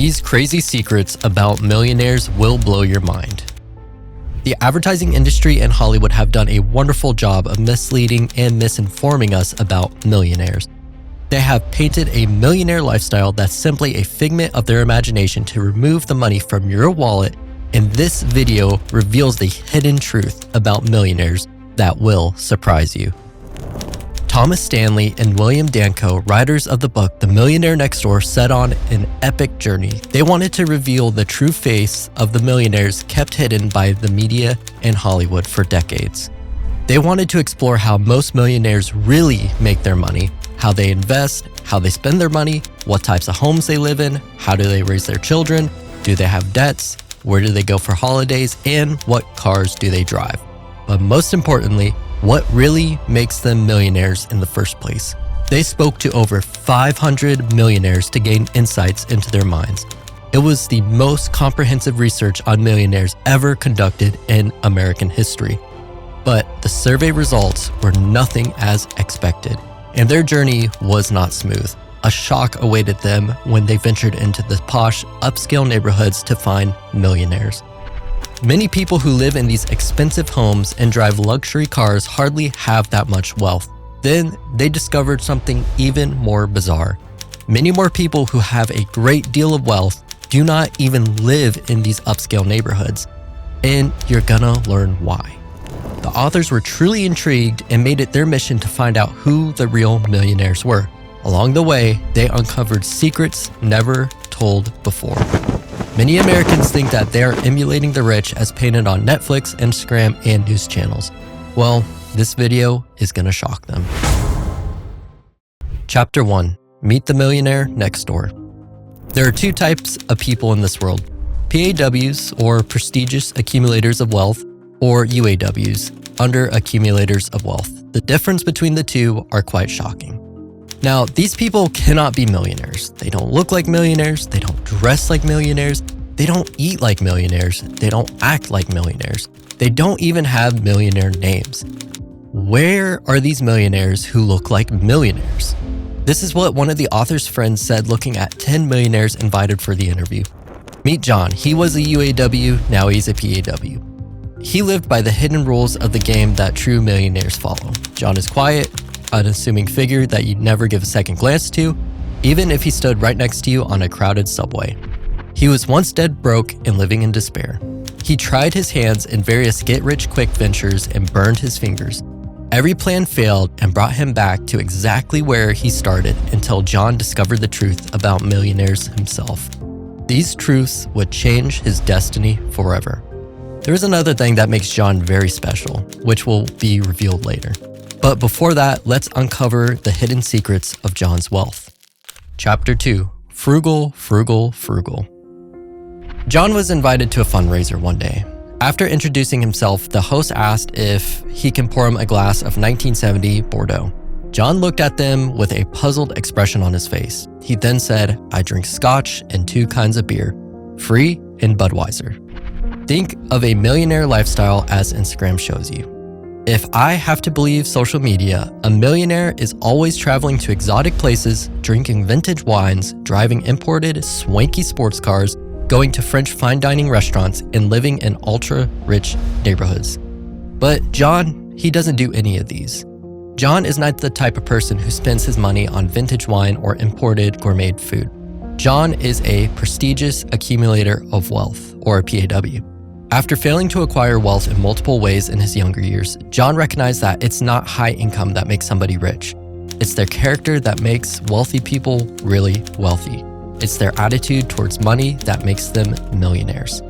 These crazy secrets about millionaires will blow your mind. The advertising industry and Hollywood have done a wonderful job of misleading and misinforming us about millionaires. They have painted a millionaire lifestyle that's simply a figment of their imagination to remove the money from your wallet, and this video reveals the hidden truth about millionaires that will surprise you. Thomas Stanley and William Danko, writers of the book The Millionaire Next Door, set on an epic journey. They wanted to reveal the true face of the millionaires kept hidden by the media and Hollywood for decades. They wanted to explore how most millionaires really make their money, how they invest, how they spend their money, what types of homes they live in, how do they raise their children, do they have debts, where do they go for holidays, and what cars do they drive. But most importantly, what really makes them millionaires in the first place. They spoke to over 500 millionaires to gain insights into their minds. It was the most comprehensive research on millionaires ever conducted in American history. But the survey results were nothing as expected, and their journey was not smooth. A shock awaited them when they ventured into the posh, upscale neighborhoods to find millionaires. Many people who live in these expensive homes and drive luxury cars hardly have that much wealth. Then they discovered something even more bizarre. Many more people who have a great deal of wealth do not even live in these upscale neighborhoods. And you're gonna learn why. The authors were truly intrigued and made it their mission to find out who the real millionaires were. Along the way, they uncovered secrets never told before. Many Americans think that they are emulating the rich as painted on Netflix, Instagram, and news channels. Well, this video is gonna shock them. Chapter 1. Meet the Millionaire Next Door. There are two types of people in this world: PAWs, or prestigious accumulators of wealth, or UAWs, under accumulators of wealth. The difference between the two are quite shocking. Now, these people cannot be millionaires. They don't look like millionaires. They don't dress like millionaires. They don't eat like millionaires. They don't act like millionaires. They don't even have millionaire names. Where are these millionaires who look like millionaires? This is what one of the author's friends said looking at 10 millionaires invited for the interview. Meet John. He was a UAW, now he's a PAW. He lived by the hidden rules of the game that true millionaires follow. John is quiet, unassuming figure that you'd never give a second glance to, even if he stood right next to you on a crowded subway. He was once dead broke and living in despair. He tried his hands in various get-rich-quick ventures and burned his fingers. Every plan failed and brought him back to exactly where he started until John discovered the truth about millionaires himself. These truths would change his destiny forever. There is another thing that makes John very special, which will be revealed later. But before that, let's uncover the hidden secrets of John's wealth. Chapter 2. Frugal, Frugal, Frugal. John was invited to a fundraiser one day. After introducing himself, the host asked if he can pour him a glass of 1970 Bordeaux. John looked at them with a puzzled expression on his face. He then said, "I drink scotch and 2 kinds of beer, Free and Budweiser." Think of a millionaire lifestyle as Instagram shows you. If I have to believe social media, a millionaire is always traveling to exotic places, drinking vintage wines, driving imported, swanky sports cars, going to French fine dining restaurants, and living in ultra-rich neighborhoods. But John, he doesn't do any of these. John is not the type of person who spends his money on vintage wine or imported gourmet food. John is a prestigious accumulator of wealth, or a PAW. After failing to acquire wealth in multiple ways in his younger years, John recognized that it's not high income that makes somebody rich. It's their character that makes wealthy people really wealthy. It's their attitude towards money that makes them millionaires.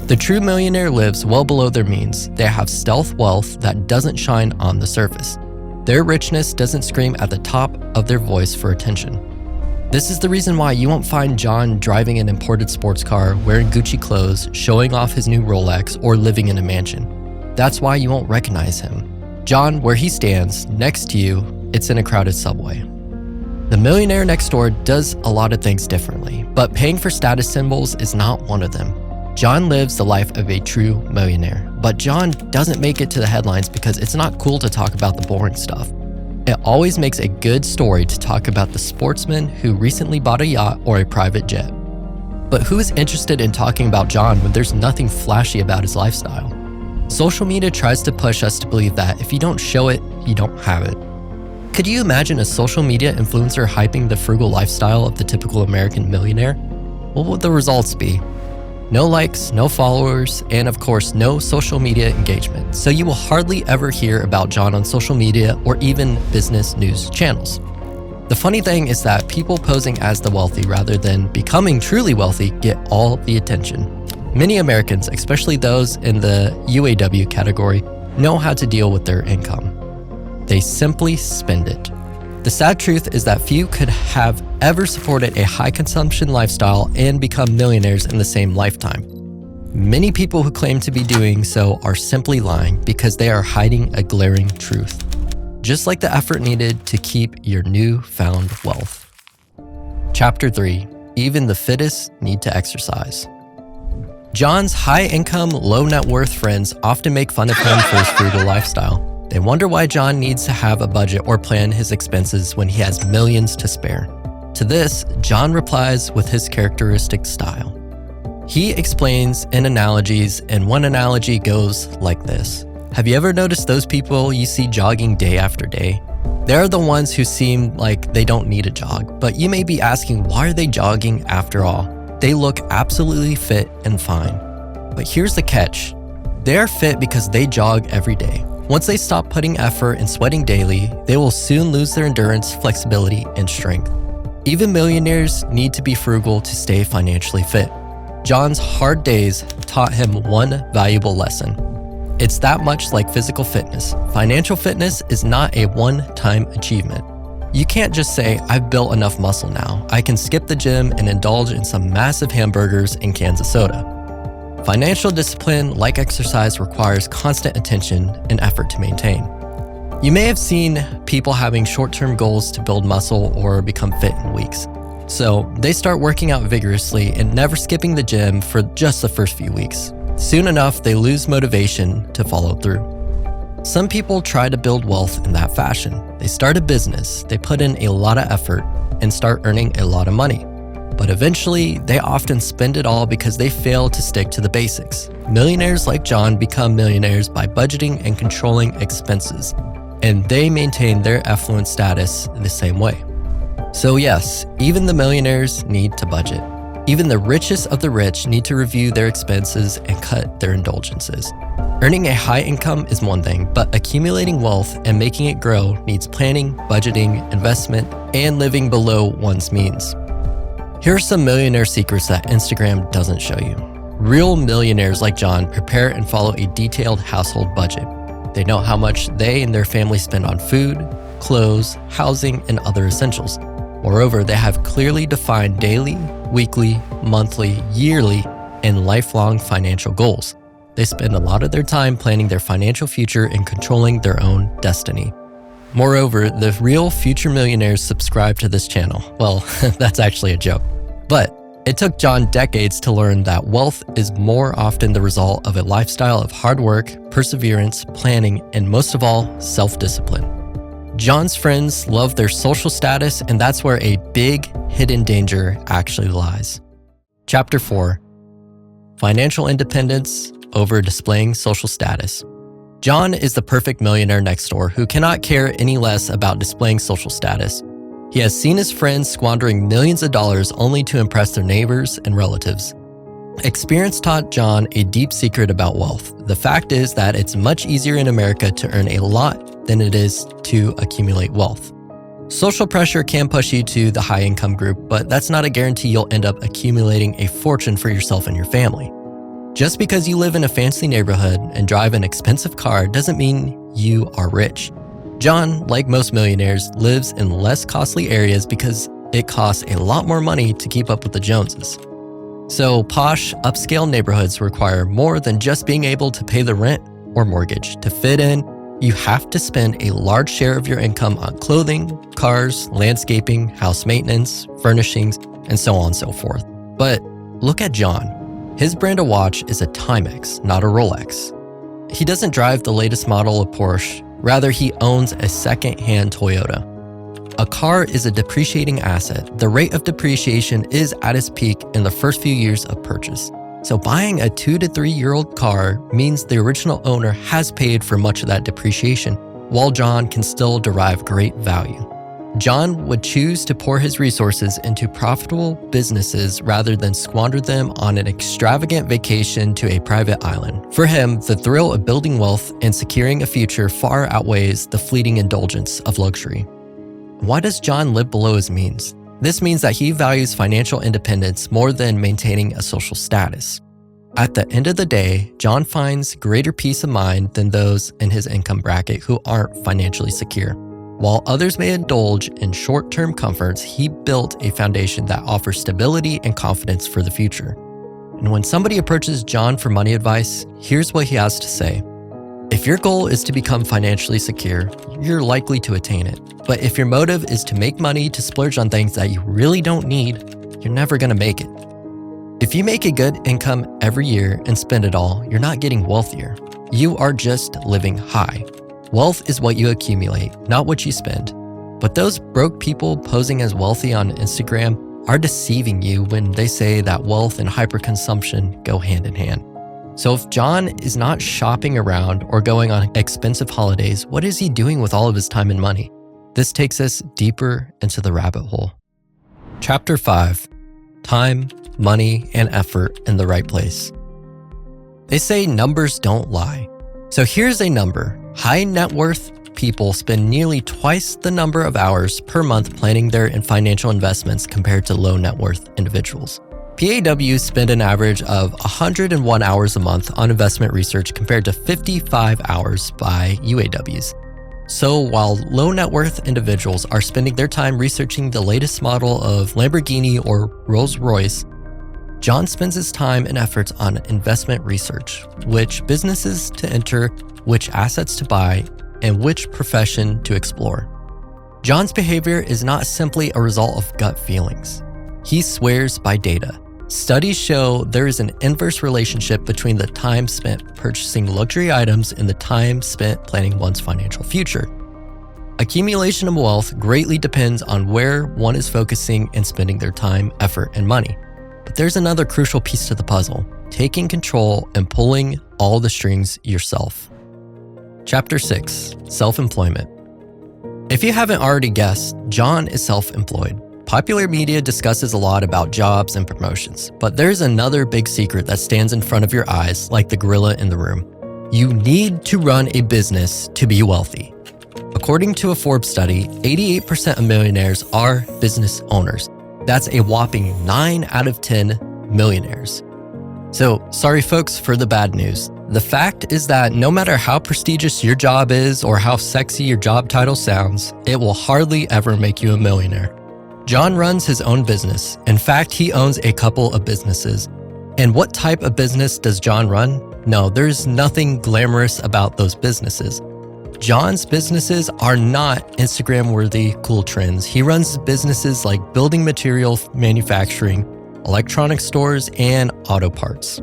The true millionaire lives well below their means. They have stealth wealth that doesn't shine on the surface. Their richness doesn't scream at the top of their voice for attention. This is the reason why you won't find John driving an imported sports car, wearing Gucci clothes, showing off his new Rolex, or living in a mansion. That's why you won't recognize him. John, where he stands, next to you, it's in a crowded subway. The millionaire next door does a lot of things differently, but paying for status symbols is not one of them. John lives the life of a true millionaire, but John doesn't make it to the headlines because it's not cool to talk about the boring stuff. It always makes a good story to talk about the sportsman who recently bought a yacht or a private jet. But who is interested in talking about John when there's nothing flashy about his lifestyle? Social media tries to push us to believe that if you don't show it, you don't have it. Could you imagine a social media influencer hyping the frugal lifestyle of the typical American millionaire? What would the results be? No likes, no followers, and of course, no social media engagement. So you will hardly ever hear about John on social media or even business news channels. The funny thing is that people posing as the wealthy rather than becoming truly wealthy get all the attention. Many Americans, especially those in the UAW category, know how to deal with their income. They simply spend it. The sad truth is that few could have ever supported a high consumption lifestyle and become millionaires in the same lifetime. Many people who claim to be doing so are simply lying because they are hiding a glaring truth. Just like the effort needed to keep your newfound wealth. Chapter 3. Even the fittest need to exercise. John's high-income, low-net-worth friends often make fun of him for his frugal lifestyle. They wonder why John needs to have a budget or plan his expenses when he has millions to spare. To this, John replies with his characteristic style. He explains in analogies, and one analogy goes like this. Have you ever noticed those people you see jogging day after day? They're the ones who seem like they don't need a jog, but you may be asking, why are they jogging after all? They look absolutely fit and fine. But here's the catch. They're fit because they jog every day. Once they stop putting effort and sweating daily, they will soon lose their endurance, flexibility, and strength. Even millionaires need to be frugal to stay financially fit. John's hard days taught him one valuable lesson. It's that much like physical fitness. Financial fitness is not a one-time achievement. You can't just say, I've built enough muscle now. I can skip the gym and indulge in some massive hamburgers and cans of soda. Financial discipline, like exercise, requires constant attention and effort to maintain. You may have seen people having short-term goals to build muscle or become fit in weeks. So they start working out vigorously and never skipping the gym for just the first few weeks. Soon enough, they lose motivation to follow through. Some people try to build wealth in that fashion. They start a business, they put in a lot of effort, and start earning a lot of money. But eventually, they often spend it all because they fail to stick to the basics. Millionaires like John become millionaires by budgeting and controlling expenses, and they maintain their affluent status the same way. So yes, even the millionaires need to budget. Even the richest of the rich need to review their expenses and cut their indulgences. Earning a high income is one thing, but accumulating wealth and making it grow needs planning, budgeting, investment, and living below one's means. Here are some millionaire secrets that Instagram doesn't show you. Real millionaires like John prepare and follow a detailed household budget. They know how much they and their family spend on food, clothes, housing, and other essentials. Moreover, they have clearly defined daily, weekly, monthly, yearly, and lifelong financial goals. They spend a lot of their time planning their financial future and controlling their own destiny. Moreover, the real future millionaires subscribe to this channel. Well, that's actually a joke. But it took John decades to learn that wealth is more often the result of a lifestyle of hard work, perseverance, planning, and most of all, self-discipline. John's friends love their social status, and that's where a big hidden danger actually lies. Chapter 4. Financial independence over displaying social status. John is the perfect millionaire next door who cannot care any less about displaying social status. He has seen his friends squandering millions of dollars only to impress their neighbors and relatives. Experience taught John a deep secret about wealth. The fact is that it's much easier in America to earn a lot than it is to accumulate wealth. Social pressure can push you to the high income group, but that's not a guarantee you'll end up accumulating a fortune for yourself and your family. Just because you live in a fancy neighborhood and drive an expensive car doesn't mean you are rich. John, like most millionaires, lives in less costly areas because it costs a lot more money to keep up with the Joneses. So posh, upscale neighborhoods require more than just being able to pay the rent or mortgage. To fit in, you have to spend a large share of your income on clothing, cars, landscaping, house maintenance, furnishings, and so on and so forth. But look at John. His brand of watch is a Timex, not a Rolex. He doesn't drive the latest model of Porsche. Rather, he owns a second-hand Toyota. A car is a depreciating asset. The rate of depreciation is at its peak in the first few years of purchase. So buying a 2 to 3 year old car means the original owner has paid for much of that depreciation, while John can still derive great value. John would choose to pour his resources into profitable businesses rather than squander them on an extravagant vacation to a private island. For him, the thrill of building wealth and securing a future far outweighs the fleeting indulgence of luxury. Why does John live below his means? This means that he values financial independence more than maintaining a social status. At the end of the day, John finds greater peace of mind than those in his income bracket who aren't financially secure. While others may indulge in short-term comforts, he built a foundation that offers stability and confidence for the future. And when somebody approaches John for money advice, here's what he has to say. If your goal is to become financially secure, you're likely to attain it. But if your motive is to make money to splurge on things that you really don't need, you're never going to make it. If you make a good income every year and spend it all, you're not getting wealthier. You are just living high. Wealth is what you accumulate, not what you spend. But those broke people posing as wealthy on Instagram are deceiving you when they say that wealth and hyperconsumption go hand in hand. So if John is not shopping around or going on expensive holidays, what is he doing with all of his time and money? This takes us deeper into the rabbit hole. Chapter 5. Time, money, and effort in the right place. They say numbers don't lie. So here's a number. High net worth people spend nearly twice the number of hours per month planning their financial investments compared to low net worth individuals. PAWs spend an average of 101 hours a month on investment research compared to 55 hours by UAWs. So while low net worth individuals are spending their time researching the latest model of Lamborghini or Rolls-Royce, John spends his time and efforts on investment research, which businesses to enter, which assets to buy, and which profession to explore. John's behavior is not simply a result of gut feelings. He swears by data. Studies show there is an inverse relationship between the time spent purchasing luxury items and the time spent planning one's financial future. Accumulation of wealth greatly depends on where one is focusing and spending their time, effort, and money. But there's another crucial piece to the puzzle: taking control and pulling all the strings yourself. Chapter 6. Self-employment. If you haven't already guessed, John is self-employed. Popular media discusses a lot about jobs and promotions, but there's another big secret that stands in front of your eyes like the gorilla in the room. You need to run a business to be wealthy. According to a Forbes study, 88% of millionaires are business owners. That's a whopping 9 out of 10 millionaires. So, sorry folks for the bad news. The fact is that no matter how prestigious your job is or how sexy your job title sounds, it will hardly ever make you a millionaire. John runs his own business. In fact, he owns a couple of businesses. And what type of business does John run? No, there's nothing glamorous about those businesses. John's businesses are not Instagram-worthy cool trends. He runs businesses like building material manufacturing, electronic stores, and auto parts.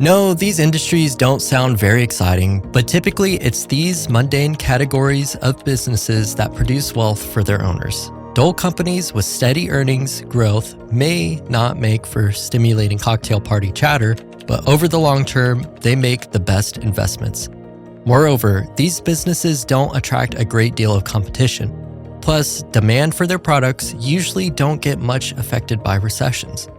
No, these industries don't sound very exciting, but typically it's these mundane categories of businesses that produce wealth for their owners. Dull companies with steady earnings growth may not make for stimulating cocktail party chatter, but over the long term, they make the best investments. Moreover, these businesses don't attract a great deal of competition. Plus, demand for their products usually don't get much affected by recessions.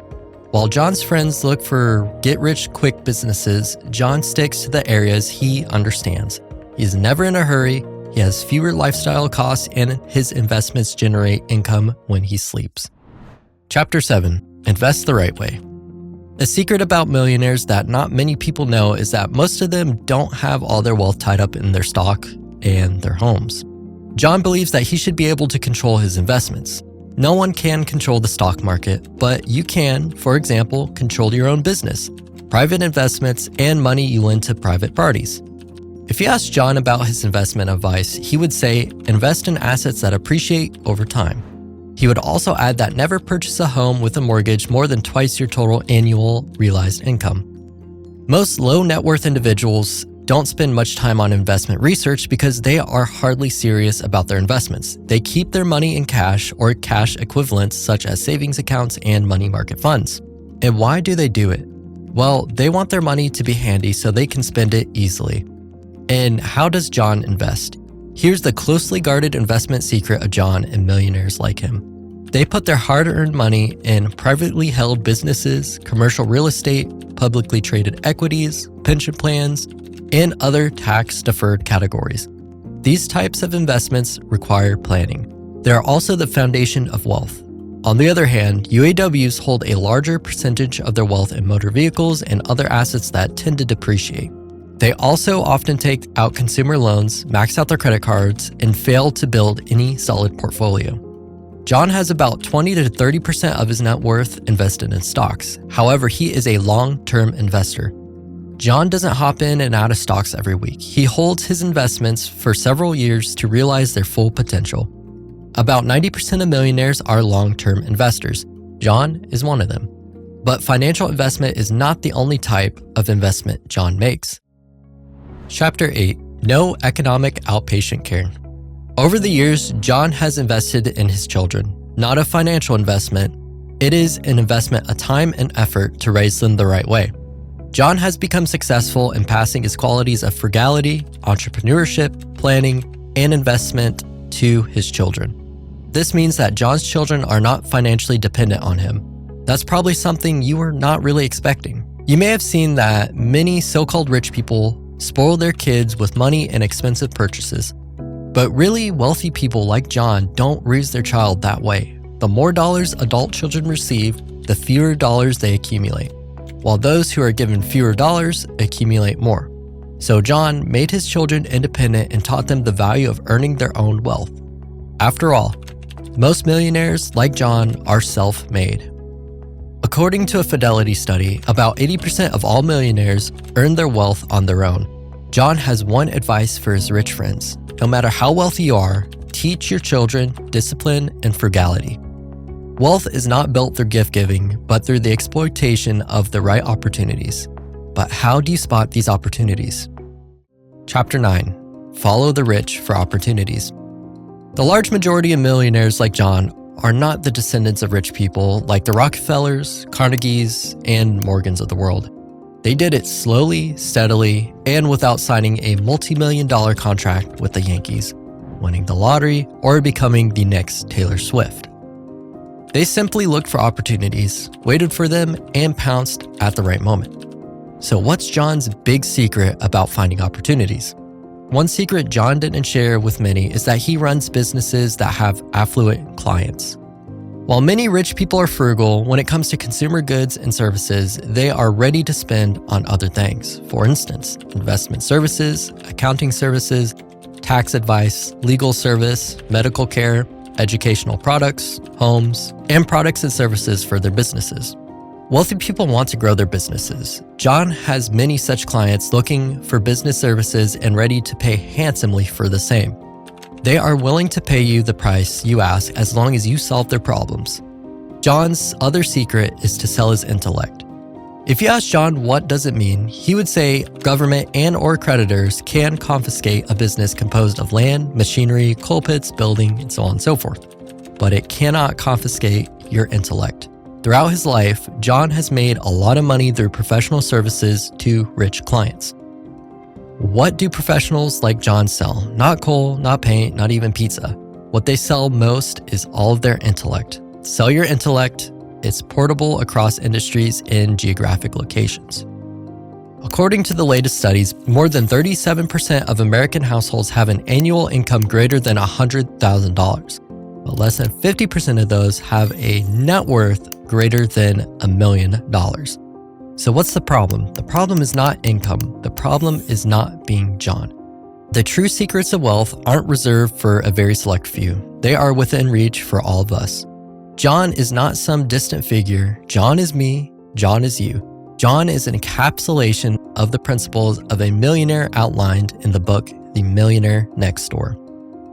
While John's friends look for get-rich-quick businesses, John sticks to the areas he understands. He's never in a hurry, he has fewer lifestyle costs, and his investments generate income when he sleeps. Chapter 7. Invest the right way. A secret about millionaires that not many people know is that most of them don't have all their wealth tied up in their stock and their homes. John believes that he should be able to control his investments. No one can control the stock market, but you can, for example, control your own business, private investments, and money you lend to private parties. If you ask John about his investment advice, he would say invest in assets that appreciate over time. He would also add that never purchase a home with a mortgage more than twice your total annual realized income. Most low net worth individuals don't spend much time on investment research because they are hardly serious about their investments. They keep their money in cash or cash equivalents such as savings accounts and money market funds. And why do they do it? Well, they want their money to be handy so they can spend it easily. And how does John invest? Here's the closely guarded investment secret of John and millionaires like him. They put their hard-earned money in privately held businesses, commercial real estate, publicly traded equities, pension plans, and other tax-deferred categories. These types of investments require planning. They are also the foundation of wealth. On the other hand, UAWs hold a larger percentage of their wealth in motor vehicles and other assets that tend to depreciate. They also often take out consumer loans, max out their credit cards, and fail to build any solid portfolio. John has about 20 to 30% of his net worth invested in stocks. However, he is a long-term investor. John doesn't hop in and out of stocks every week. He holds his investments for several years to realize their full potential. About 90% of millionaires are long-term investors. John is one of them. But financial investment is not the only type of investment John makes. Chapter 8. No Economic Outpatient Care. Over the years, John has invested in his children. Not a financial investment. It is an investment of time and effort to raise them the right way. John has become successful in passing his qualities of frugality, entrepreneurship, planning, and investment to his children. This means that John's children are not financially dependent on him. That's probably something you were not really expecting. You may have seen that many so-called rich people spoil their kids with money and expensive purchases. But really wealthy people like John don't raise their child that way. The more dollars adult children receive, the fewer dollars they accumulate, while those who are given fewer dollars accumulate more. So John made his children independent and taught them the value of earning their own wealth. After all, most millionaires like John are self-made. According to a Fidelity study, about 80% of all millionaires earn their wealth on their own. John has one advice for his rich friends. No matter how wealthy you are, teach your children discipline and frugality. Wealth is not built through gift-giving, but through the exploitation of the right opportunities. But how do you spot these opportunities? Chapter 9. Follow the rich for opportunities. The large majority of millionaires like John are not the descendants of rich people like the Rockefellers, Carnegies, and Morgans of the world. They did it slowly, steadily, and without signing a multi-million-dollar contract with the Yankees, winning the lottery, or becoming the next Taylor Swift. They simply looked for opportunities, waited for them, and pounced at the right moment. So what's John's big secret about finding opportunities? One secret John didn't share with many is that he runs businesses that have affluent clients. While many rich people are frugal, when it comes to consumer goods and services, they are ready to spend on other things. For instance, investment services, accounting services, tax advice, legal service, medical care, educational products, homes, and products and services for their businesses. Wealthy people want to grow their businesses. John has many such clients looking for business services and ready to pay handsomely for the same. They are willing to pay you the price you ask as long as you solve their problems. John's other secret is to sell his intellect. If you ask John what does it mean, he would say government and or creditors can confiscate a business composed of land, machinery, coal pits, building, and so on and so forth. But it cannot confiscate your intellect. Throughout his life, John has made a lot of money through professional services to rich clients. What do professionals like John sell? Not coal, not paint, not even pizza. What they sell most is all of their intellect. Sell your intellect. It's portable across industries and geographic locations. According to the latest studies, more than 37% of American households have an annual income greater than $100,000, but less than 50% of those have a net worth greater than $1 million. So what's the problem? The problem is not income. The problem is not being John. The true secrets of wealth aren't reserved for a very select few. They are within reach for all of us. John is not some distant figure. John is me. John is you. John is an encapsulation of the principles of a millionaire outlined in the book, The Millionaire Next Door.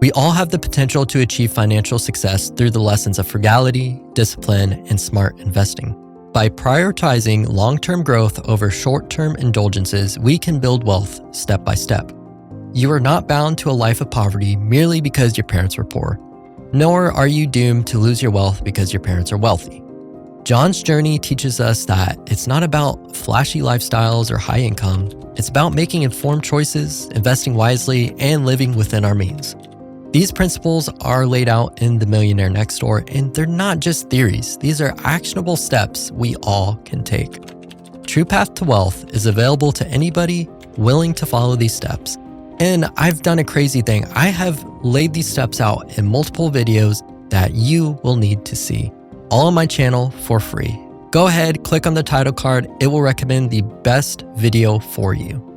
We all have the potential to achieve financial success through the lessons of frugality, discipline, and smart investing. By prioritizing long-term growth over short-term indulgences, we can build wealth step by step. You are not bound to a life of poverty merely because your parents were poor, nor are you doomed to lose your wealth because your parents are wealthy. John's journey teaches us that it's not about flashy lifestyles or high income. It's about making informed choices, investing wisely, and living within our means. These principles are laid out in the Millionaire Next Door, and they're not just theories. These are actionable steps we all can take. True Path to Wealth is available to anybody willing to follow these steps. And I've done a crazy thing. I have laid these steps out in multiple videos that you will need to see, all on my channel for free. Go ahead, click on the title card. It will recommend the best video for you.